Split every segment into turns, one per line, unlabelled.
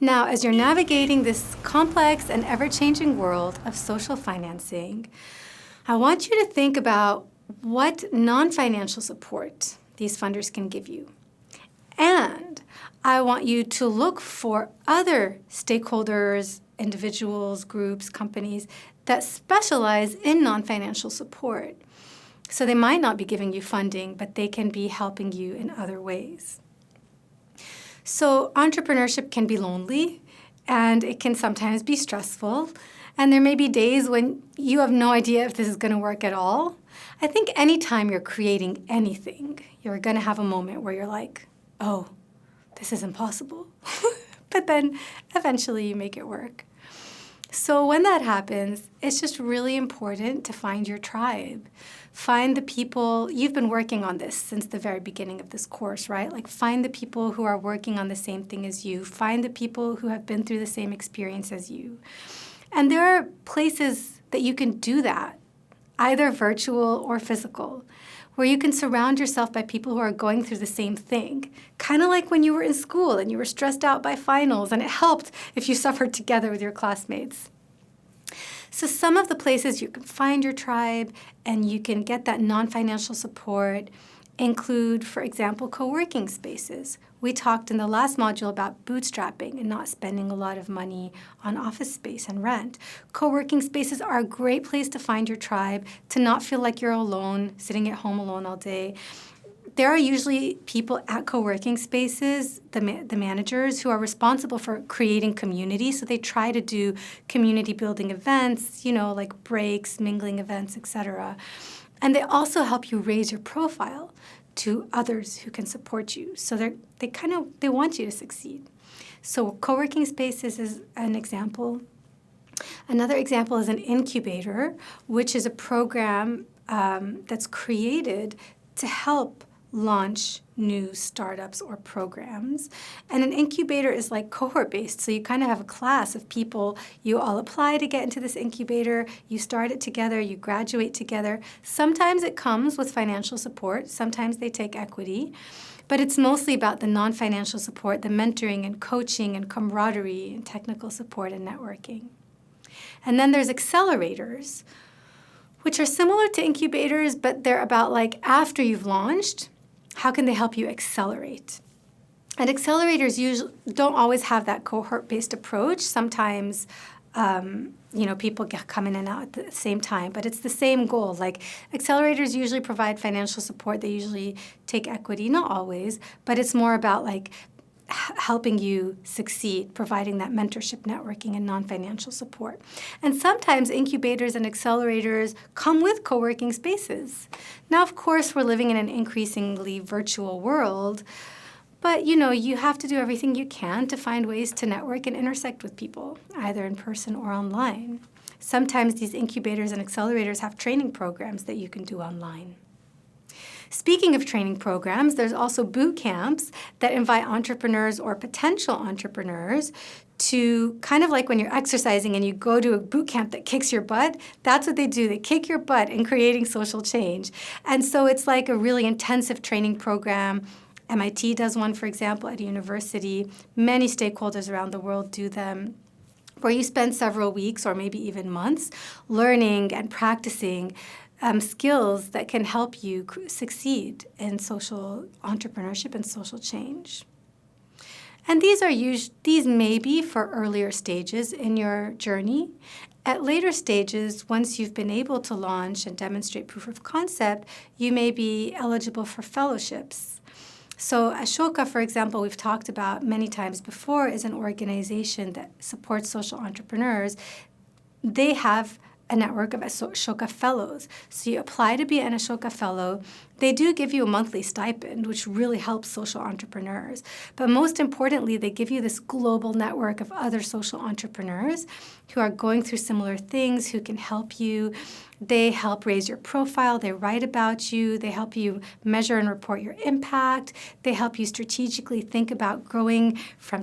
Now, as you're navigating this complex and ever-changing world of social financing, I want you to think about what non-financial support these funders can give you. And I want you to look for other stakeholders, individuals, groups, companies that specialize in non-financial support. So they might not be giving you funding, but they can be helping you in other ways. So entrepreneurship can be lonely, and it can sometimes be stressful. And there may be days when you have no idea if this is going to work at all. I think anytime you're creating anything, you're going to have a moment where you're like, oh, this is impossible. But then eventually you make it work. So when that happens, it's just really important to find your tribe. Find the people. You've been working on this since the very beginning of this course, right? Like, find the people who are working on the same thing as you. Find the people who have been through the same experience as you. And there are places that you can do that, either virtual or physical, where you can surround yourself by people who are going through the same thing. Kind of like when you were in school and you were stressed out by finals, and it helped if you suffered together with your classmates. So some of the places you can find your tribe and you can get that non-financial support include, for example, co-working spaces. We talked in the last module about bootstrapping and not spending a lot of money on office space and rent. Co-working spaces are a great place to find your tribe, to not feel like you're alone, sitting at home alone all day. There are usually people at co-working spaces, the managers, who are responsible for creating community. So they try to do community building events, like breaks, mingling events, etc. And they also help you raise your profile to others who can support you. So they want you to succeed. So co-working spaces is an example. Another example is an incubator, which is a program that's created to help launch new startups or programs. And an incubator is like cohort-based. So you kind of have a class of people. You all apply to get into this incubator. You start it together. You graduate together. Sometimes it comes with financial support. Sometimes they take equity. But it's mostly about the non-financial support, the mentoring and coaching and camaraderie and technical support and networking. And then there's accelerators, which are similar to incubators, but they're about like after you've launched, how can they help you accelerate? And accelerators usually don't always have that cohort-based approach. Sometimes, people come in and out at the same time, but it's the same goal. Like, accelerators usually provide financial support. They usually take equity, not always, but it's more about like helping you succeed, providing that mentorship, networking, and non-financial support. And sometimes incubators and accelerators come with co-working spaces. Now, of course, we're living in an increasingly virtual world, but you have to do everything you can to find ways to network and intersect with people, either in person or online. Sometimes these incubators and accelerators have training programs that you can do online. Speaking of training programs, there's also boot camps that invite entrepreneurs or potential entrepreneurs to, kind of like when you're exercising and you go to a boot camp that kicks your butt. That's what they do. They kick your butt in creating social change. And so it's like a really intensive training program. MIT does one, for example, at a university. Many stakeholders around the world do them, where you spend several weeks or maybe even months learning and practicing skills that can help you succeed in social entrepreneurship and social change. And these may be for earlier stages in your journey. At later stages, once you've been able to launch and demonstrate proof of concept, you may be eligible for fellowships. So Ashoka, for example, we've talked about many times before, is an organization that supports social entrepreneurs. They have a network of Ashoka Fellows. So you apply to be an Ashoka Fellow. They do give you a monthly stipend, which really helps social entrepreneurs. But most importantly, they give you this global network of other social entrepreneurs who are going through similar things, who can help you. They help raise your profile. They write about you. They help you measure and report your impact. They help you strategically think about growing from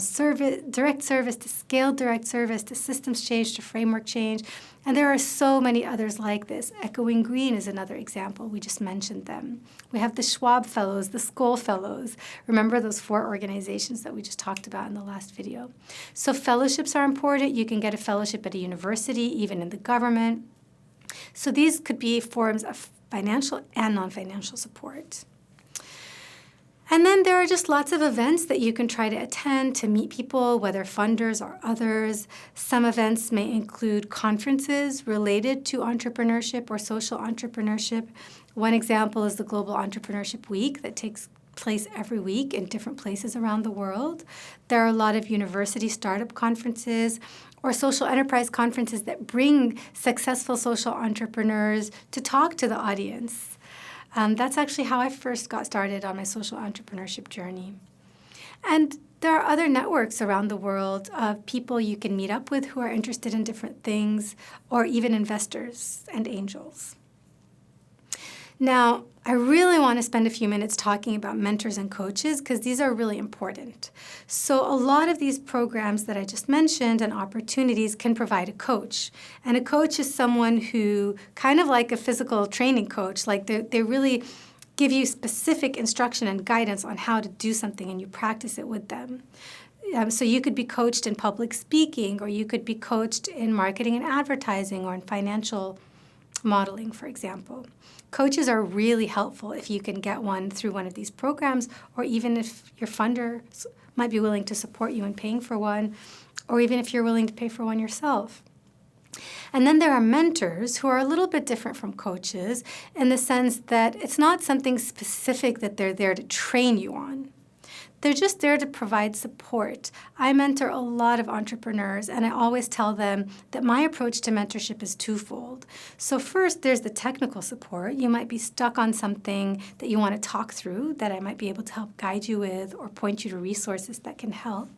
direct service to scaled direct service to systems change to framework change. And there are so many others like this. Echoing Green is another example. We just mentioned them. We have the Schwab Fellows, the Skoll Fellows. Remember those 4 organizations that we just talked about in the last video. So fellowships are important. You can get a fellowship at a university, even in the government. So these could be forms of financial and non-financial support. And then there are just lots of events that you can try to attend to meet people, whether funders or others. Some events may include conferences related to entrepreneurship or social entrepreneurship. One example is the Global Entrepreneurship Week that takes place every week in different places around the world. There are a lot of university startup conferences or social enterprise conferences that bring successful social entrepreneurs to talk to the audience. That's actually how I first got started on my social entrepreneurship journey. And there are other networks around the world of people you can meet up with who are interested in different things, or even investors and angels. Now, I really want to spend a few minutes talking about mentors and coaches because these are really important. So a lot of these programs that I just mentioned and opportunities can provide a coach. And a coach is someone who, kind of like a physical training coach, like they really give you specific instruction and guidance on how to do something and you practice it with them. So you could be coached in public speaking, or you could be coached in marketing and advertising, or in financial modeling, for example. Coaches are really helpful if you can get one through one of these programs, or even if your funder might be willing to support you in paying for one, or even if you're willing to pay for one yourself. And then there are mentors who are a little bit different from coaches in the sense that it's not something specific that they're there to train you on. They're just there to provide support. I mentor a lot of entrepreneurs, and I always tell them that my approach to mentorship is twofold. So first, there's the technical support. You might be stuck on something that you want to talk through that I might be able to help guide you with or point you to resources that can help.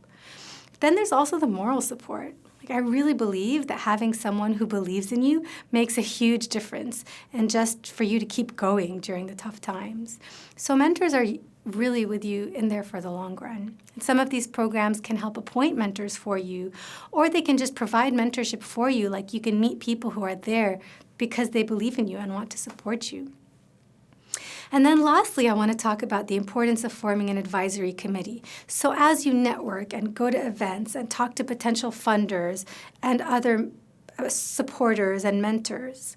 Then there's also the moral support. I really believe that having someone who believes in you makes a huge difference, and just for you to keep going during the tough times. So mentors are really with you in there for the long run. And some of these programs can help appoint mentors for you, or they can just provide mentorship for you, like you can meet people who are there because they believe in you and want to support you. And then lastly, I want to talk about the importance of forming an advisory committee. So as you network and go to events and talk to potential funders and other supporters and mentors,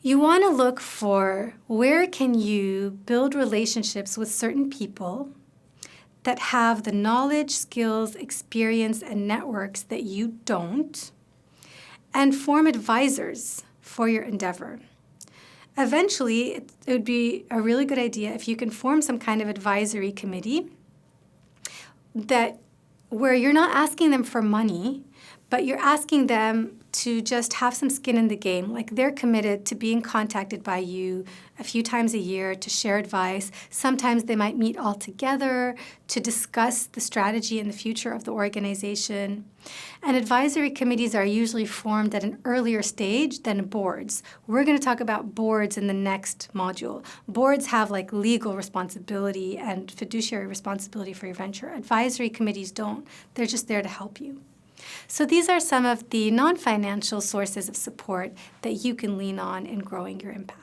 you want to look for where can you build relationships with certain people that have the knowledge, skills, experience, and networks that you don't, and form advisors for your endeavor. Eventually, it would be a really good idea if you can form some kind of advisory committee where you're not asking them for money, but you're asking them to just have some skin in the game. Like they're committed to being contacted by you a few times a year to share advice. Sometimes they might meet all together to discuss the strategy and the future of the organization. And advisory committees are usually formed at an earlier stage than boards. We're going to talk about boards in the next module. Boards have like legal responsibility and fiduciary responsibility for your venture. Advisory committees don't. They're just there to help you. So these are some of the non-financial sources of support that you can lean on in growing your impact.